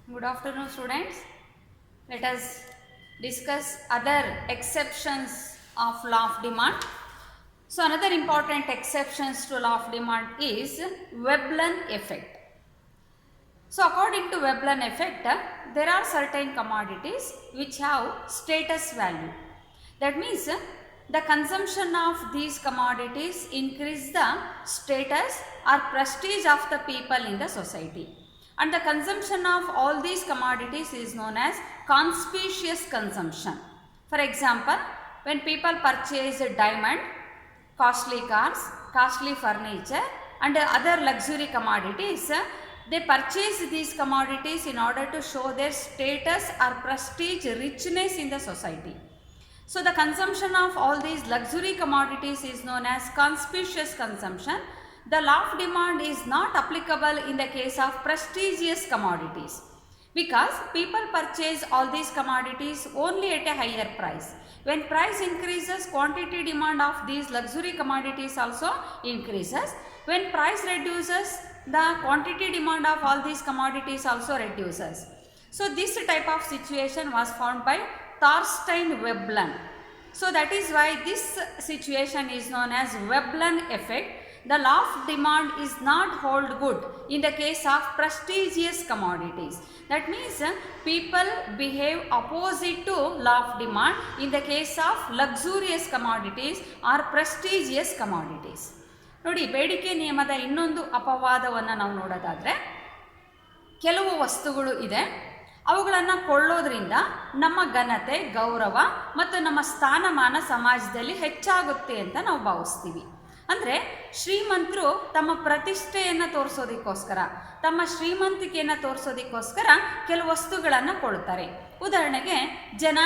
Good afternoon, students. Let us discuss other exceptions of law of demand. So, another important exceptions to law of demand is Veblen effect. So, according to Veblen effect, there are certain commodities which have status value. That means the consumption of these commodities increase the status or prestige of the people in the society. And the consumption of all these commodities is known as conspicuous consumption. For example, when people purchase a diamond, costly cars, costly furniture and other luxury commodities, they purchase these commodities in order to show their status or prestige, richness in the society. So, the consumption of all these luxury commodities is known as conspicuous consumption. The law of demand is not applicable in the case of prestigious commodities because people purchase all these commodities only at a higher price. When price increases, quantity demand of these luxury commodities also increases. When price reduces, the quantity demand of all these commodities also reduces. So, this type of situation was found by Thorstein Veblen. So, that is why this situation is known as Veblen effect. The law of demand is not hold good in the case of prestigious commodities. That means people behave opposite to law of demand in the case of luxurious commodities or prestigious commodities. ನೋಡಿ, ಬೇಡಿಕೆ ನಿಯಮದ ಇನ್ನೊಂದು ಅಪವಾದವನ್ನು ನಾವು ನೋಡೋದಾದರೆ, ಕೆಲವು ವಸ್ತುಗಳು ಇದೆ, ಅವುಗಳನ್ನು ಕೊಳ್ಳೋದ್ರಿಂದ ನಮ್ಮ ಘನತೆ, ಗೌರವ ಮತ್ತು ನಮ್ಮ ಸ್ಥಾನಮಾನ ಸಮಾಜದಲ್ಲಿ ಹೆಚ್ಚಾಗುತ್ತೆ ಅಂತ ನಾವು ಭಾವಿಸ್ತೀವಿ. ಅಂದರೆ ಶ್ರೀಮಂತರು ತಮ್ಮ ಪ್ರತಿಷ್ಠೆಯನ್ನು ತೋರಿಸೋದಕ್ಕೋಸ್ಕರ, ತಮ್ಮ ಶ್ರೀಮಂತಿಕೆಯನ್ನು ತೋರಿಸೋದಕ್ಕೋಸ್ಕರ ಕೆಲವು ವಸ್ತುಗಳನ್ನು ಕೊಡ್ತಾರೆ. ಉದಾಹರಣೆಗೆ ಜನ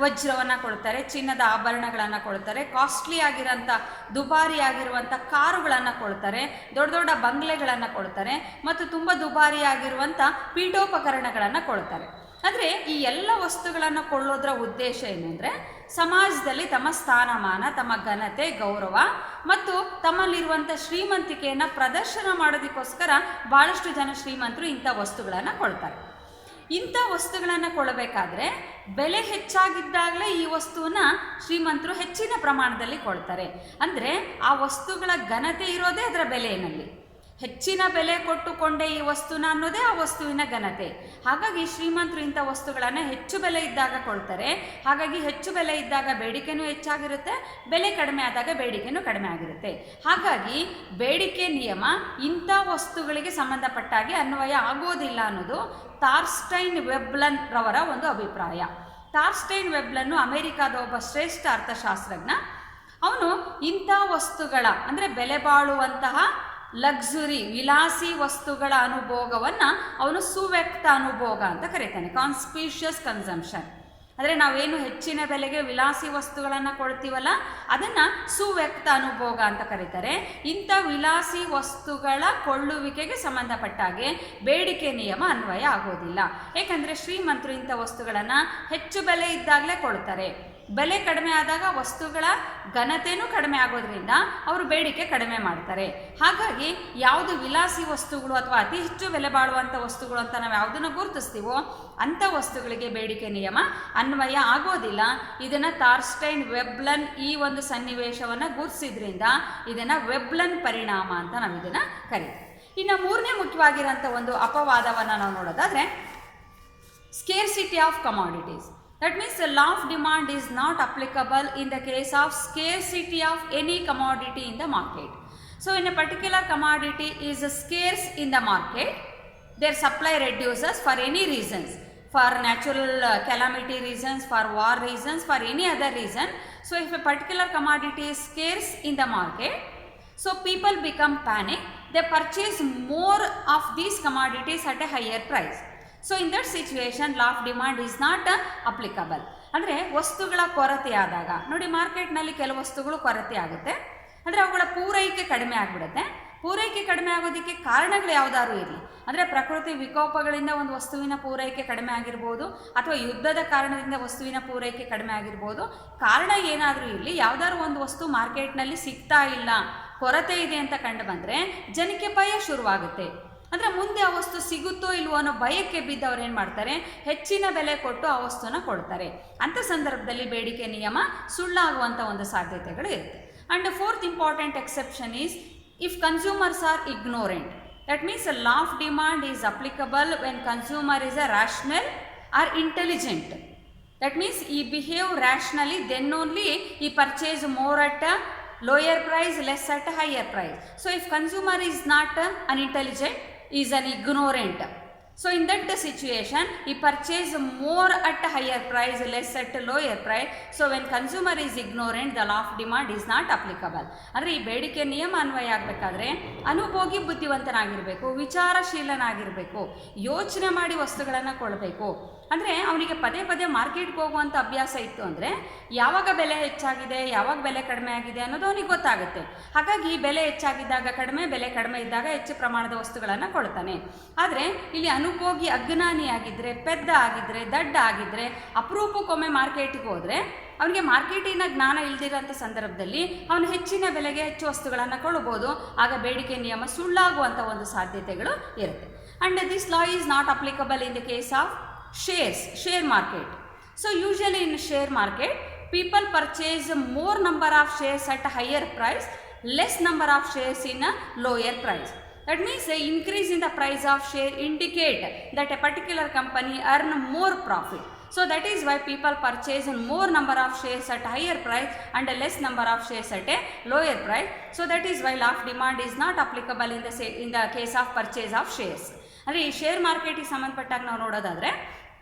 ವಜ್ರವನ್ನು ಕೊಡ್ತಾರೆ, ಚಿನ್ನದ ಆಭರಣಗಳನ್ನು ಕೊಡ್ತಾರೆ, ಕಾಸ್ಟ್ಲಿ ಆಗಿರೋಂಥ ದುಬಾರಿ ಆಗಿರುವಂಥ ಕಾರುಗಳನ್ನು ಕೊಡ್ತಾರೆ, ದೊಡ್ಡ ದೊಡ್ಡ ಬಂಗ್ಲೆಗಳನ್ನು ಕೊಡ್ತಾರೆ ಮತ್ತು ತುಂಬ ದುಬಾರಿ ಆಗಿರುವಂಥ ಪೀಠೋಪಕರಣಗಳನ್ನು ಕೊಡ್ತಾರೆ. ಅಂದರೆ ಈ ಎಲ್ಲ ವಸ್ತುಗಳನ್ನು ಕೊಳ್ಳೋದ್ರ ಉದ್ದೇಶ ಏನಂದರೆ ಸಮಾಜದಲ್ಲಿ ತಮ್ಮ ಸ್ಥಾನಮಾನ, ತಮ್ಮ ಘನತೆ, ಗೌರವ ಮತ್ತು ತಮ್ಮಲ್ಲಿರುವಂಥ ಶ್ರೀಮಂತಿಕೆಯನ್ನು ಪ್ರದರ್ಶನ ಮಾಡೋದಕ್ಕೋಸ್ಕರ ಭಾಳಷ್ಟು ಜನ ಶ್ರೀಮಂತರು ಇಂಥ ವಸ್ತುಗಳನ್ನು ಕೊಡ್ತಾರೆ. ಇಂಥ ವಸ್ತುಗಳನ್ನು ಕೊಡಬೇಕಾದ್ರೆ ಬೆಲೆ ಹೆಚ್ಚಾಗಿದ್ದಾಗಲೇ ಈ ವಸ್ತುವನ್ನು ಶ್ರೀಮಂತರು ಹೆಚ್ಚಿನ ಪ್ರಮಾಣದಲ್ಲಿ ಕೊಡ್ತಾರೆ. ಅಂದರೆ ಆ ವಸ್ತುಗಳ ಘನತೆ ಇರೋದೇ ಅದರ ಬೆಲೆಯಲ್ಲಿ. ಹೆಚ್ಚಿನ ಬೆಲೆ ಕೊಟ್ಟುಕೊಂಡೇ ಈ ವಸ್ತುನ ಅನ್ನೋದೇ ಆ ವಸ್ತುವಿನ ಘನತೆ. ಹಾಗಾಗಿ ಶ್ರೀಮಂತರು ಇಂಥ ವಸ್ತುಗಳನ್ನು ಹೆಚ್ಚು ಬೆಲೆ ಇದ್ದಾಗ ಕೊಡ್ತಾರೆ. ಹಾಗಾಗಿ ಹೆಚ್ಚು ಬೆಲೆ ಇದ್ದಾಗ ಬೇಡಿಕೆನೂ ಹೆಚ್ಚಾಗಿರುತ್ತೆ, ಬೆಲೆ ಕಡಿಮೆ ಆದಾಗ ಬೇಡಿಕೆನೂ ಕಡಿಮೆ ಆಗಿರುತ್ತೆ. ಹಾಗಾಗಿ ಬೇಡಿಕೆ ನಿಯಮ ಇಂಥ ವಸ್ತುಗಳಿಗೆ ಸಂಬಂಧಪಟ್ಟಾಗೆ ಅನ್ವಯ ಆಗೋದಿಲ್ಲ ಅನ್ನೋದು ಥಾರ್ಸ್ಟೈನ್ ವೆಬ್ಲನ್ ರವರ ಒಂದು ಅಭಿಪ್ರಾಯ. ಥಾರ್ಸ್ಟೈನ್ ವೆಬ್ಲನ್ನು ಅಮೆರಿಕಾದ ಒಬ್ಬ ಶ್ರೇಷ್ಠ ಅರ್ಥಶಾಸ್ತ್ರಜ್ಞ. ಅವನು ಇಂಥ ವಸ್ತುಗಳ ಅಂದರೆ ಬೆಲೆ ಬಾಳುವಂತಹ ಲಕ್ಸುರಿ ವಿಲಾಸಿ ವಸ್ತುಗಳ ಅನುಭೋಗವನ್ನು ಅವನು ಸುವ್ಯಕ್ತ ಅನುಭೋಗ ಅಂತ ಕರೀತಾನೆ, ಕಾನ್ಸ್ಪಿಷಿಯಸ್ ಕನ್ಸಂಪ್ಷನ್. ಅಂದರೆ ನಾವೇನು ಹೆಚ್ಚಿನ ಬೆಲೆಗೆ ವಿಲಾಸಿ ವಸ್ತುಗಳನ್ನು ಕೊಡ್ತೀವಲ್ಲ ಅದನ್ನು ಸುವ್ಯಕ್ತ ಅನುಭೋಗ ಅಂತ ಕರೀತಾರೆ. ಇಂಥ ವಿಲಾಸಿ ವಸ್ತುಗಳ ಕೊಳ್ಳುವಿಕೆಗೆ ಸಂಬಂಧಪಟ್ಟಾಗೆ ಬೇಡಿಕೆ ನಿಯಮ ಅನ್ವಯ ಆಗೋದಿಲ್ಲ. ಏಕೆಂದರೆ ಶ್ರೀಮಂತರು ಇಂಥ ವಸ್ತುಗಳನ್ನು ಹೆಚ್ಚು ಬೆಲೆ ಇದ್ದಾಗಲೇ ಕೊಡ್ತಾರೆ. ಬೆಲೆ ಕಡಿಮೆ ಆದಾಗ ವಸ್ತುಗಳ ಘನತೆಯೂ ಕಡಿಮೆ ಆಗೋದ್ರಿಂದ ಅವರು ಬೇಡಿಕೆ ಕಡಿಮೆ ಮಾಡ್ತಾರೆ. ಹಾಗಾಗಿ ಯಾವುದು ವಿಲಾಸಿ ವಸ್ತುಗಳು ಅಥವಾ ಅತಿ ಹೆಚ್ಚು ಬೆಲೆ ಬಾಳುವಂಥ ವಸ್ತುಗಳು ಅಂತ ನಾವು ಯಾವುದನ್ನು ಗುರುತಿಸ್ತೀವೋ ಅಂಥ ವಸ್ತುಗಳಿಗೆ ಬೇಡಿಕೆ ನಿಯಮ ಅನ್ವಯ ಆಗೋದಿಲ್ಲ. ಇದನ್ನು ಥಾರ್ಸ್ಟೈನ್ ವೆಬ್ಲನ್ ಈ ಒಂದು ಸನ್ನಿವೇಶವನ್ನು ಗುರುತಿಸಿದ್ರಿಂದ ಇದನ್ನು ವೆಬ್ಲನ್ ಪರಿಣಾಮ ಅಂತ ನಾವು ಇದನ್ನು ಕರೀತೀವಿ. ಇನ್ನು ಮೂರನೇ ಮುಖ್ಯವಾಗಿರೋಂಥ ಒಂದು ಅಪವಾದವನ್ನು ನಾವು ನೋಡೋದಾದರೆ scarcity of commodities. That means the law of demand is not applicable in the case of scarcity of any commodity in the market. So, when a particular commodity is scarce in the market, their supply reduces for any reasons, for natural calamity reasons, for war reasons, for any other reason. So, if a particular commodity is scarce in the market, so people become panic, they purchase more of these commodities at a higher price. So in that situation law of demand is not applicable. ಅಂದರೆ ವಸ್ತುಗಳ ಕೊರತೆ ಆದಾಗ ನೋಡಿ, ಮಾರ್ಕೆಟ್ನಲ್ಲಿ ಕೆಲವು ವಸ್ತುಗಳು ಕೊರತೆ ಆಗುತ್ತೆ, ಅಂದರೆ ಅವುಗಳ ಪೂರೈಕೆ ಕಡಿಮೆ ಆಗಿಬಿಡುತ್ತೆ. ಪೂರೈಕೆ ಕಡಿಮೆ ಆಗೋದಕ್ಕೆ ಕಾರಣಗಳು ಯಾವುದಾದ್ರು ಇರಲಿ, ಅಂದರೆ ಪ್ರಕೃತಿ ವಿಕೋಪಗಳಿಂದ ಒಂದು ವಸ್ತುವಿನ ಪೂರೈಕೆ ಕಡಿಮೆ ಆಗಿರ್ಬೋದು ಅಥವಾ ಯುದ್ಧದ ಕಾರಣದಿಂದ ವಸ್ತುವಿನ ಪೂರೈಕೆ ಕಡಿಮೆ ಆಗಿರ್ಬೋದು. ಕಾರಣ ಏನಾದರೂ ಇರಲಿ, ಯಾವುದಾದ್ರು ಒಂದು ವಸ್ತು ಮಾರ್ಕೆಟ್ನಲ್ಲಿ ಸಿಗ್ತಾ ಇಲ್ಲ, ಕೊರತೆ ಇದೆ ಅಂತ ಕಂಡು ಬಂದರೆ ಜನಕ್ಕೆ ಭಯ ಶುರುವಾಗುತ್ತೆ. ಅಂದರೆ ಮುಂದೆ ಆ ವಸ್ತು ಸಿಗುತ್ತೋ ಇಲ್ವೋ ಅನ್ನೋ ಭಯಕ್ಕೆ ಬಿದ್ದವ್ರು ಏನು ಮಾಡ್ತಾರೆ, ಹೆಚ್ಚಿನ ಬೆಲೆ ಕೊಟ್ಟು ಆ ವಸ್ತುನ ಕೊಡ್ತಾರೆ. ಅಂಥ ಸಂದರ್ಭದಲ್ಲಿ ಬೇಡಿಕೆ ನಿಯಮ ಸುಳ್ಳಾಗುವಂಥ ಒಂದು ಸಾಧ್ಯತೆಗಳು ಇರುತ್ತೆ. And fourth important exception is if consumers are ignorant. That means a law of demand is applicable when consumer is a rational or intelligent. That means he behave rationally, then only he purchase more at a lower price, less at a higher price. So if consumer is not unintelligent, is an ignorant. So in that situation, he purchase more at a higher price, less at a lower price. So when consumer is ignorant, the law of demand is not applicable. ಅಂದರೆ ಈ ಬೇಡಿಕೆ ನಿಯಮ ಅನ್ವಯ ಆಗಬೇಕಾದ್ರೆ ಅನುಭೋಗಿ ಬುದ್ಧಿವಂತನಾಗಿರಬೇಕು, ವಿಚಾರಶೀಲನಾಗಿರಬೇಕು, ಯೋಚನೆ ಮಾಡಿ ವಸ್ತುಗಳನ್ನು ಕೊಡಬೇಕು. ಅಂದರೆ ಅವನಿಗೆ ಪದೇ ಪದೇ ಮಾರ್ಕೆಟ್ಗೆ ಹೋಗುವಂಥ ಅಭ್ಯಾಸ ಇತ್ತು ಅಂದರೆ ಯಾವಾಗ ಬೆಲೆ ಹೆಚ್ಚಾಗಿದೆ, ಯಾವಾಗ ಬೆಲೆ ಕಡಿಮೆ ಆಗಿದೆ ಅನ್ನೋದು ಅವನಿಗೆ ಗೊತ್ತಾಗುತ್ತೆ. ಹಾಗಾಗಿ ಬೆಲೆ ಹೆಚ್ಚಾಗಿದ್ದಾಗ ಕಡಿಮೆ, ಬೆಲೆ ಕಡಿಮೆ ಇದ್ದಾಗ ಹೆಚ್ಚು ಪ್ರಮಾಣದ ವಸ್ತುಗಳನ್ನು ಕೊಡ್ತಾನೆ. ಆದರೆ ಇಲ್ಲಿ ಅನುಭೋಗಿ ಅಜ್ಞಾನಿಯಾಗಿದ್ದರೆ, ಪೆದ್ದ ಆಗಿದ್ದರೆ, ದಡ್ಡ ಆಗಿದ್ದರೆ, ಅಪರೂಪಕ್ಕೊಮ್ಮೆ ಮಾರ್ಕೆಟಿಗೆ ಹೋದರೆ ಅವನಿಗೆ ಮಾರ್ಕೆಟಿನ ಜ್ಞಾನ ಇಲ್ದಿರೋಂಥ ಸಂದರ್ಭದಲ್ಲಿ ಅವನು ಹೆಚ್ಚಿನ ಬೆಲೆಗೆ ಹೆಚ್ಚು ವಸ್ತುಗಳನ್ನು ಕೊಳ್ಳಬಹುದು. ಆಗ ಬೇಡಿಕೆ ನಿಯಮ ಸುಳ್ಳಾಗುವಂಥ ಒಂದು ಸಾಧ್ಯತೆಗಳು ಇರುತ್ತೆ. And this law is not applicable in the case of share market. So usually in share market people purchase more number of shares at a higher price, less number of shares in a lower price. That means the increase in the price of share indicate that a particular company earn more profit. So that is why people purchase more number of shares at higher price and a less number of shares at a lower price. So that is why law of demand is not applicable in the case of purchase of shares. ಅಂದರೆ ಈ share ಮಾರ್ಕೆಟಿಗೆ ಸಂಬಂಧಪಟ್ಟಾಗ ನಾವು ನೋಡೋದಾದರೆ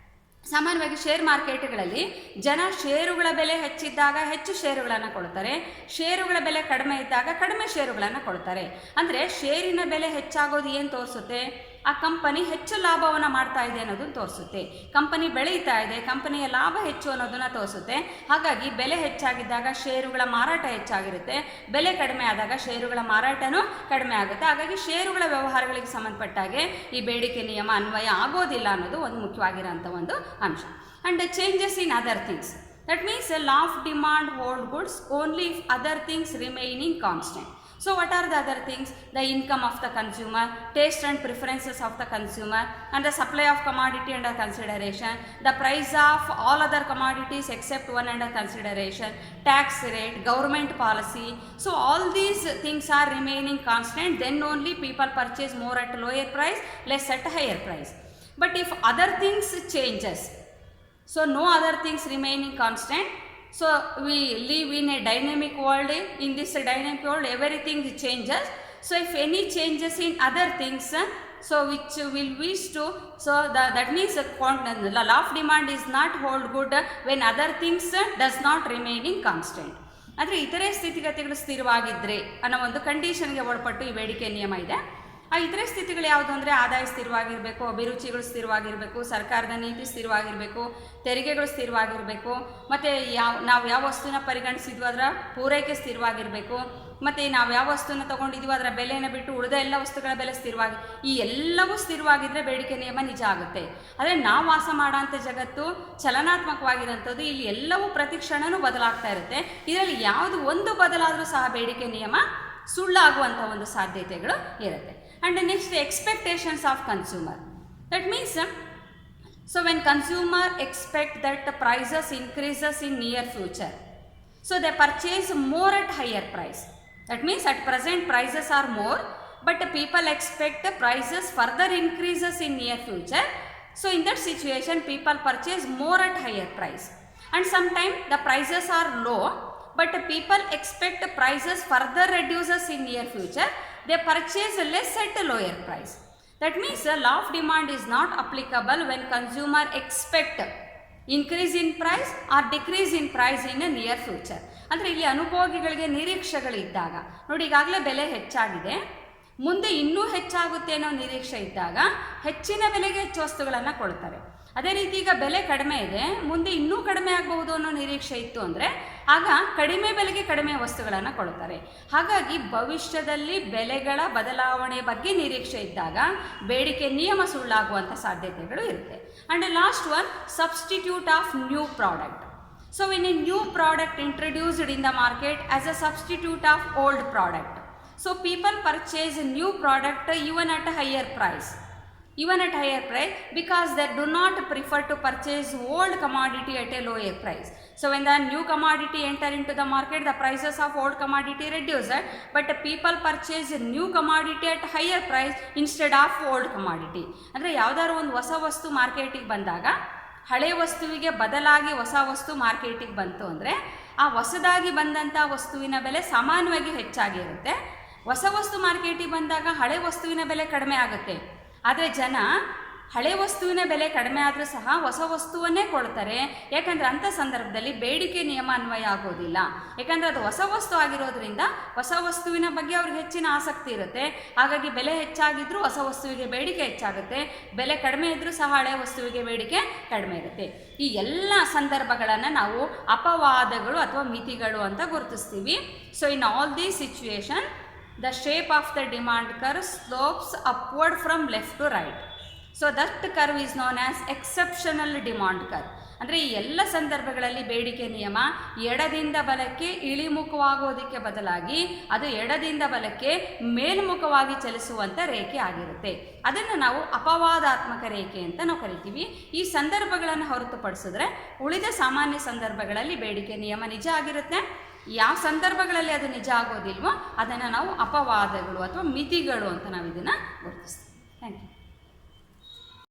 ಸಾಮಾನ್ಯವಾಗಿ share ಮಾರ್ಕೆಟ್ಗಳಲ್ಲಿ ಜನ ಷೇರುಗಳ ಬೆಲೆ ಹೆಚ್ಚಿದ್ದಾಗ ಹೆಚ್ಚು ಷೇರುಗಳನ್ನು ಕೊಡ್ತಾರೆ, ಷೇರುಗಳ ಬೆಲೆ ಕಡಿಮೆ ಇದ್ದಾಗ ಕಡಿಮೆ ಷೇರುಗಳನ್ನು ಕೊಡ್ತಾರೆ. ಅಂದರೆ ಷೇರಿನ ಬೆಲೆ ಹೆಚ್ಚಾಗೋದು ಏನು ತೋರಿಸುತ್ತೆ, ಆ ಕಂಪನಿ ಹೆಚ್ಚು ಲಾಭವನ್ನು ಮಾಡ್ತಾ ಇದೆ ಅನ್ನೋದನ್ನು ತೋರಿಸುತ್ತೆ. ಕಂಪನಿ ಬೆಳೀತಾ ಇದೆ, ಕಂಪನಿಯ ಲಾಭ ಹೆಚ್ಚು ಅನ್ನೋದನ್ನು ತೋರಿಸುತ್ತೆ. ಹಾಗಾಗಿ ಬೆಲೆ ಹೆಚ್ಚಾಗಿದ್ದಾಗ ಷೇರುಗಳ ಮಾರಾಟ ಹೆಚ್ಚಾಗಿರುತ್ತೆ, ಬೆಲೆ ಕಡಿಮೆ ಆದಾಗ ಷೇರುಗಳ ಮಾರಾಟನೂ ಕಡಿಮೆ ಆಗುತ್ತೆ. ಹಾಗಾಗಿ ಷೇರುಗಳ ವ್ಯವಹಾರಗಳಿಗೆ ಸಂಬಂಧಪಟ್ಟಾಗೆ ಈ ಬೇಡಿಕೆ ನಿಯಮ ಅನ್ವಯ ಆಗೋದಿಲ್ಲ ಅನ್ನೋದು ಒಂದು ಮುಖ್ಯವಾಗಿರೋಂಥ ಒಂದು ಅಂಶ. And changes in other things. That means law of demand hold goods only if other things remaining constant. So what are the other things? The income of the consumer, taste and preferences of the consumer, and the supply of commodity under consideration, the price of all other commodities except one under consideration, tax rate, government policy. So all these things are remaining constant, then only people purchase more at lower price, less at higher price. But if other things changes, so no other things remaining constant, so we live in a dynamic world. In this dynamic world everything changes. So if any changes in other things, so which will wish to, so that means the law of demand is not hold good when other things does not remaining constant. ಅಂದರೆ ಇತರೆ ಸ್ಥಿತಿಗತಿಗಳು ಸ್ಥಿರವಾಗಿದ್ದರೆ ಅನ್ನೋ ಒಂದು ಕಂಡೀಷನ್ಗೆ ಒಳಪಟ್ಟು ಈ ಬೇಡಿಕೆ ನಿಯಮ ಇದೆ. ಆ ಇತರೆ ಸ್ಥಿತಿಗಳು ಯಾವುದು ಅಂದರೆ ಆದಾಯ ಸ್ಥಿರವಾಗಿರಬೇಕು, ಅಭಿರುಚಿಗಳು ಸ್ಥಿರವಾಗಿರಬೇಕು, ಸರ್ಕಾರದ ನೀತಿ ಸ್ಥಿರವಾಗಿರಬೇಕು, ತೆರಿಗೆಗಳು ಸ್ಥಿರವಾಗಿರಬೇಕು, ಮತ್ತು ನಾವು ಯಾವ ವಸ್ತುನ ಪರಿಗಣಿಸಿದ್ವೋ ಅದರ ಪೂರೈಕೆ ಸ್ಥಿರವಾಗಿರಬೇಕು, ಮತ್ತು ನಾವು ಯಾವ ವಸ್ತುನ ತೊಗೊಂಡಿದ್ವೋ ಅದರ ಬೆಲೆಯನ್ನು ಬಿಟ್ಟು ಉಳಿದ ಎಲ್ಲ ವಸ್ತುಗಳ ಬೆಲೆ ಸ್ಥಿರವಾಗಿ, ಈ ಎಲ್ಲವೂ ಸ್ಥಿರವಾಗಿದ್ದರೆ ಬೇಡಿಕೆ ನಿಯಮ ನಿಜ ಆಗುತ್ತೆ. ಆದರೆ ನಾವು ವಾಸ ಮಾಡೋಂಥ ಜಗತ್ತು ಚಲನಾತ್ಮಕವಾಗಿರೋಂಥದ್ದು, ಇಲ್ಲಿ ಎಲ್ಲವೂ ಪ್ರತಿಕ್ಷಣವೂ ಬದಲಾಗ್ತಾ ಇರುತ್ತೆ. ಇದರಲ್ಲಿ ಯಾವುದು ಒಂದು ಬದಲಾದರೂ ಸಹ ಬೇಡಿಕೆ ನಿಯಮ ಸುಳ್ಳಾಗುವಂಥ ಒಂದು ಸಾಧ್ಯತೆಗಳು ಇರುತ್ತೆ. And next, expectations of consumer. That means, so when consumer expect that the prices increases in near future, so they purchase more at higher price. That means at present prices are more, but people expect the prices further increases in near future. So in that situation people purchase more at higher price. And sometimes the prices are low, but people expect prices further reduces in near future. They purchase less at a lower price. That means the law of demand is not applicable when consumer expect increase in price or decrease in price in a near future. ಅಂದರೆ ಇಲ್ಲಿ ಅನುಭೋಗಿಗಳಿಗೆ ನಿರೀಕ್ಷೆಗಳಿದ್ದಾಗ, ನೋಡಿ ಈಗಾಗಲೇ ಬೆಲೆ ಹೆಚ್ಚಾಗಿದೆ, ಮುಂದೆ ಇನ್ನೂ ಹೆಚ್ಚಾಗುತ್ತೆ ಅನ್ನೋ ನಿರೀಕ್ಷೆ ಇದ್ದಾಗ ಹೆಚ್ಚಿನ ಬೆಲೆಗೆ ಹೆಚ್ಚು ವಸ್ತುಗಳನ್ನು ಕೊಡ್ತಾರೆ. ಅದೇ ರೀತಿ ಈಗ ಬೆಲೆ ಕಡಿಮೆ ಇದೆ, ಮುಂದೆ ಇನ್ನೂ ಕಡಿಮೆ ಆಗಬಹುದು ಅನ್ನೋ ನಿರೀಕ್ಷೆ ಇತ್ತು ಅಂದರೆ ಆಗ ಕಡಿಮೆ ಬೆಲೆಗೆ ಕಡಿಮೆ ವಸ್ತುಗಳನ್ನು ಕೊಡ್ತಾರೆ. ಹಾಗಾಗಿ ಭವಿಷ್ಯದಲ್ಲಿ ಬೆಲೆಗಳ ಬದಲಾವಣೆ ಬಗ್ಗೆ ನಿರೀಕ್ಷೆ ಇದ್ದಾಗ ಬೇಡಿಕೆ ನಿಯಮ ಸುಳ್ಳಾಗುವಂಥ ಸಾಧ್ಯತೆಗಳು ಇರುತ್ತೆ. And last one, substitute of new product. So when a new product introduced in the market as a substitute of old product, so people purchase new product even at higher price, because they do not prefer to purchase old commodity at a lower price. So when the new commodity enter into the market, the prices of old commodity reduced, but people purchase new commodity at higher price instead of old commodity. ಅಂದರೆ ಯಾವುದಾದ್ರು ಒಂದು ಹೊಸ ವಸ್ತು ಮಾರ್ಕೆಟಿಗೆ ಬಂದಾಗ ಹಳೆ ವಸ್ತುವಿಗೆ ಬದಲಾಗಿ ಹೊಸ ವಸ್ತು ಮಾರ್ಕೆಟಿಗೆ ಬಂತು ಅಂದರೆ ಆ ಹೊಸದಾಗಿ ಬಂದಂಥ ವಸ್ತುವಿನ ಬೆಲೆ ಸಾಮಾನ್ಯವಾಗಿ ಹೆಚ್ಚಾಗಿರುತ್ತೆ. ಹೊಸ ವಸ್ತು ಮಾರ್ಕೆಟಿಗೆ ಬಂದಾಗ ಹಳೆ ವಸ್ತುವಿನ ಬೆಲೆ ಕಡಿಮೆ ಆಗುತ್ತೆ. ಆದರೆ ಜನ ಹಳೆ ವಸ್ತುವಿನ ಬೆಲೆ ಕಡಿಮೆ ಆದರೂ ಸಹ ಹೊಸ ವಸ್ತುವನ್ನೇ ಕೊಡ್ತಾರೆ. ಯಾಕಂದರೆ ಅಂಥ ಸಂದರ್ಭದಲ್ಲಿ ಬೇಡಿಕೆ ನಿಯಮ ಅನ್ವಯ ಆಗೋದಿಲ್ಲ. ಯಾಕಂದರೆ ಅದು ಹೊಸ ವಸ್ತು ಆಗಿರೋದ್ರಿಂದ ಹೊಸ ವಸ್ತುವಿನ ಬಗ್ಗೆ ಅವ್ರಿಗೆ ಹೆಚ್ಚಿನ ಆಸಕ್ತಿ ಇರುತ್ತೆ. ಹಾಗಾಗಿ ಬೆಲೆ ಹೆಚ್ಚಾಗಿದ್ದರೂ ಹೊಸ ವಸ್ತುವಿಗೆ ಬೇಡಿಕೆ ಹೆಚ್ಚಾಗುತ್ತೆ, ಬೆಲೆ ಕಡಿಮೆ ಇದ್ದರೂ ಸಹ ಹಳೆ ವಸ್ತುವಿಗೆ ಬೇಡಿಕೆ ಕಡಿಮೆ ಇರುತ್ತೆ. ಈ ಎಲ್ಲ ಸಂದರ್ಭಗಳನ್ನು ನಾವು ಅಪವಾದಗಳು ಅಥವಾ ಮಿತಿಗಳು ಅಂತ ಗುರುತಿಸ್ತೀವಿ. So in all the situation the shape of the demand curve slopes upward from left to right. So that curve is known as exceptional demand curve. ಅಂದರೆ ಈ ಎಲ್ಲ ಸಂದರ್ಭಗಳಲ್ಲಿ ಬೇಡಿಕೆ ನಿಯಮ ಎಡದಿಂದ ಬಲಕ್ಕೆ ಇಳಿಮುಖವಾಗೋದಕ್ಕೆ ಬದಲಾಗಿ ಅದು ಎಡದಿಂದ ಬಲಕ್ಕೆ ಮೇಲ್ಮುಖವಾಗಿ ಚಲಿಸುವಂಥ ರೇಖೆ ಆಗಿರುತ್ತೆ. ಅದನ್ನು ನಾವು ಅಪವಾದಾತ್ಮಕ ರೇಖೆ ಅಂತ ನಾವು ಕರಿತೀವಿ. ಈ ಸಂದರ್ಭಗಳನ್ನು ಹೊರತುಪಡಿಸಿದ್ರೆ ಉಳಿದ ಸಾಮಾನ್ಯ ಸಂದರ್ಭಗಳಲ್ಲಿ ಬೇಡಿಕೆ ನಿಯಮ ನಿಜ ಆಗಿರುತ್ತೆ. ಯಾವ ಸಂದರ್ಭಗಳಲ್ಲಿ ಅದು ನಿಜ ಆಗೋದಿಲ್ವೋ ಅದನ್ನು ನಾವು ಅಪವಾದಗಳು ಅಥವಾ ಮಿತಿಗಳು ಅಂತ ನಾವು ಇದನ್ನು ಗುರುತಿಸ್ತೀವಿ. Thank you.